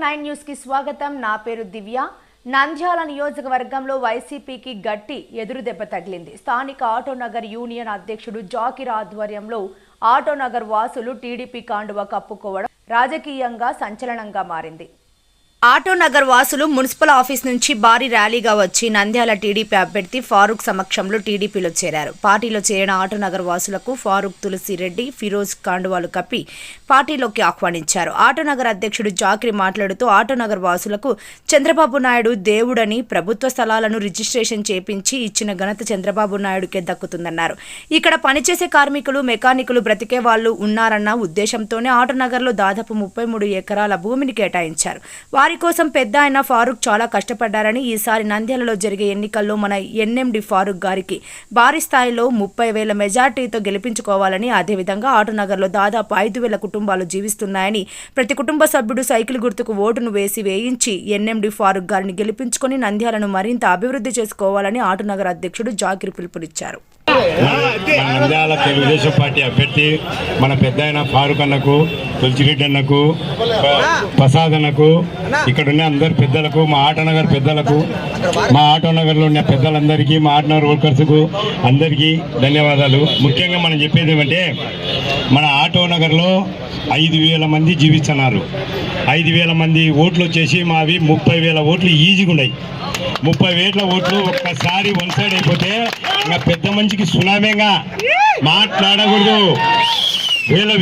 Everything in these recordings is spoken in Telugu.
9 న్యూస్ కి స్వాగతం। నా పేరు దివ్య। నంద్యాల నియోజకవర్గంలో వైసీపీకి గట్టి ఎదురుదెబ్బ తగిలింది। స్థానిక ఆటోనగర్ యూనియన్ అధ్యక్షుడు జాకిర్ ఆధ్వర్యంలో ఆటోనగర్ వాసులు టీడీపీ కాండువ కప్పుకోవడం రాజకీయంగా సంచలనంగా మారింది। ఆటోనగర్ వాసులు మున్సిపల్ ఆఫీస్ నుంచి భారీ ర్యాలీగా వచ్చి నంద్యాల టీడీపీ అభ్యర్థి ఫారూక్ సమక్షంలో టీడీపీలో చేరారు। పార్టీలో చేరిన ఆటోనగర్ వాసులకు ఫారూక్ తులసిరెడ్డి ఫిరోజ్ కాండువాలు కప్పి పార్టీలోకి ఆహ్వానించారు। ఆటోనగర్ అధ్యక్షుడు జాకిర్ మాట్లాడుతూ ఆటోనగర్ వాసులకు చంద్రబాబు నాయుడు దేవుడని, ప్రభుత్వ స్థలాలను రిజిస్ట్రేషన్ చేపించి ఇచ్చిన ఘనత చంద్రబాబు నాయుడుకే దక్కుతుందన్నారు। ఇక్కడ పనిచేసే కార్మికులు, మెకానికులు బ్రతికే వాళ్లు ఉన్నారన్న ఉద్దేశంతోనే ఆటోనగర్లో దాదాపు 33 ఎకరాల భూమిని కేటాయించారు। వారి కోసం పెద్ద ఆయన ఫారూక్ చాలా కష్టపడ్డారని, ఈసారి నంద్యాలలో జరిగే ఎన్నికల్లో మన ఎన్ఎండి ఫారూక్ గారికి భారీ స్థాయిలో 30,000 మెజార్టీతో గెలిపించుకోవాలని, అదేవిధంగా ఆటోనగర్లో దాదాపు 5,000 కుటుంబాలు జీవిస్తున్నాయని, ప్రతి కుటుంబ సభ్యుడు సైకిల్ గుర్తుకు ఓటును వేయించి ఎన్ఎండి ఫారూక్ గారిని గెలిపించుకొని నంద్యాలను మరింత అభివృద్ధి చేసుకోవాలని ఆటోనగర్ అధ్యక్షుడు జాకిర్ పిలుపునిచ్చారు। నంద్యాల తెలుగుదేశం పార్టీ అభ్యర్థి మన పెద్ద ఆయన ఫారూక్ అన్నకు, తులసిరెడ్డి అన్నకు, ప్రసాద్ అన్నకు, ఇక్కడ ఉన్న అందరు పెద్దలకు, మా ఆటోనగర్ పెద్దలకు, మా ఆటోనగర్లో ఉన్న పెద్దలందరికీ, మా ఆటోనగర్ వర్కర్స్కు అందరికీ ధన్యవాదాలు। ముఖ్యంగా మనం చెప్పేది ఏమంటే, మన ఆటోనగర్లో 5,000 మంది జీవిస్తున్నారు। 5,000 మంది ఓట్లు వచ్చేసి మావి 30,000 ఓట్లు ఈజీగా ఉన్నాయి। 30,000 ఓట్లు ఒక్కసారి వన్ సైడ్ అయిపోతే ఇంకా పెద్ద మనిషికి సునామేగా మాట్లాడకూడదు।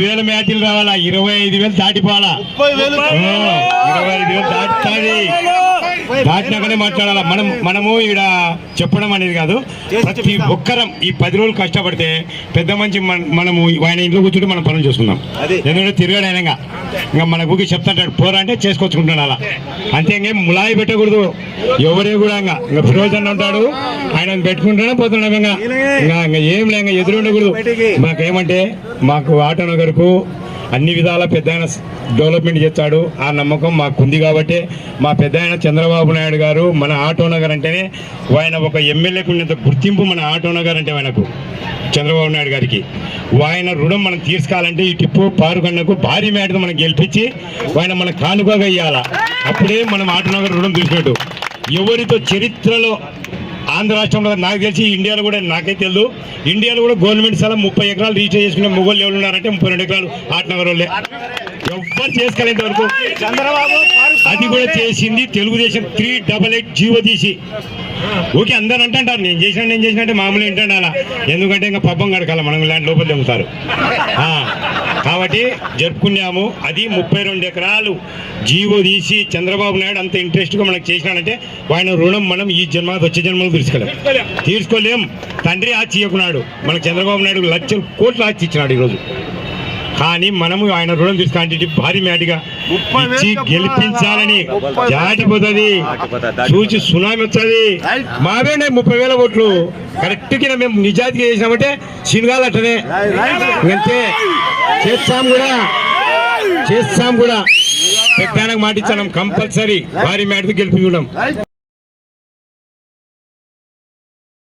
వేల మ్యాచ్లు రావాలా, 25,000 దాటిపోవాలా, 25,000 దాటుతుంది, దాటినాకనే మాట్లాడాలా। మనము ఇక్కడ చెప్పడం అనేది కాదు, ప్రతి ఒక్కరం ఈ 10 రోజులు కష్టపడితే పెద్ద మంచి మనము ఆయన ఇంట్లో కూర్చుంటే మనం పనులు చేసుకుందాం। ఎందుకంటే తిరగాడు ఆయన ఇంకా మన ఊరికి చెప్తాంటాడు, పోరా అంటే చేసుకొచ్చుకుంటాడు అలా, అంతే ఇంకేం ములాయి పెట్టకూడదు ఎవరే కూడా। ఇంకా ఫిరోజ్ అన్న ఉంటాడు, ఆయన పెట్టుకుంటానే పోతున్నాం, ఇంకా ఏం లేక ఎదురు ఉండకూడదు। మాకేమంటే మాకు ఆటోనగర్కు అన్ని విధాల పెద్ద ఆయన డెవలప్మెంట్ చేస్తాడు, ఆ నమ్మకం మాకుంది కాబట్టి మా పెద్ద ఆయన చంద్రబాబు నాయుడు గారు మన ఆటోనగర్ అంటేనే ఆయన ఒక ఎమ్మెల్యేకు ఉన్నంత గుర్తింపు మన ఆటోనగర్ అంటే ఆయనకు, చంద్రబాబు నాయుడు గారికి ఆయన రుణం మనం తీర్చుకోవాలంటే ఈ టిప్పు ఫారూక్ అన్నకు భారీ మేటతో మనం గెలిపించి ఆయన మన కానుకగా ఇవ్వాలా, అప్పుడే మనం ఆటోనగర్ రుణం తీసినట్టు। ఎవరితో చరిత్రలో ఆంధ్ర రాష్ట్రంలో నాకు తెలిసి ఇండియాలో కూడా నాకే తెలియదు, ఇండియాలో కూడా గవర్నమెంట్ స్థలం 30 ఎకరాలు రీఛార్జ్ చేసుకునే మొగోళ్ళు ఎవరు ఉన్నారంటే 32 ఎకరాలు ఆటోనగర్ వాళ్ళే, ఎవ్వరు చేసుకోలేదు వరకు। చంద్రబాబు అది కూడా చేసింది తెలుగుదేశం 388 జీవో తీసి। ఓకే అందరూ అంటారు నేను చేసినట్టే మామూలు ఏంటంటే అలా, ఎందుకంటే ఇంకా పబ్బం గడకాల మనం ఇలాంటి లోపల తెమ్ముతారు కాబట్టి జరుపుకున్నాము। అది 32 ఎకరాలు జీవో తీసి చంద్రబాబు నాయుడు అంత ఇంట్రెస్ట్గా మనకు చేసినాడంటే ఆయన రుణం మనం ఈ జన్మ వచ్చే జన్మలో తీర్చుకోలేం। తండ్రి ఆచి ఇవ్వకున్నాడు, మనకు చంద్రబాబు నాయుడు లక్షల కోట్లు ఆచి ఇచ్చినాడు ఈరోజు, కానీ మనము ఆయన రుణం తీసుకుంటే భారీ మేటిగా ఇచ్చి గెలిపించాలని జాటిపోతుంది, చూసి సునామీ వస్తుంది। మావే 30,000 ఓట్లు కరెక్ట్గా మేము నిజాయితీగా చేసినామంటే సినిమాలు అట్టనే అంతే చేస్తాం కూడా పెద్దానికి మాట ఇచ్చాం, కంపల్సరీ భారీ మేటతో గెలిపించడం।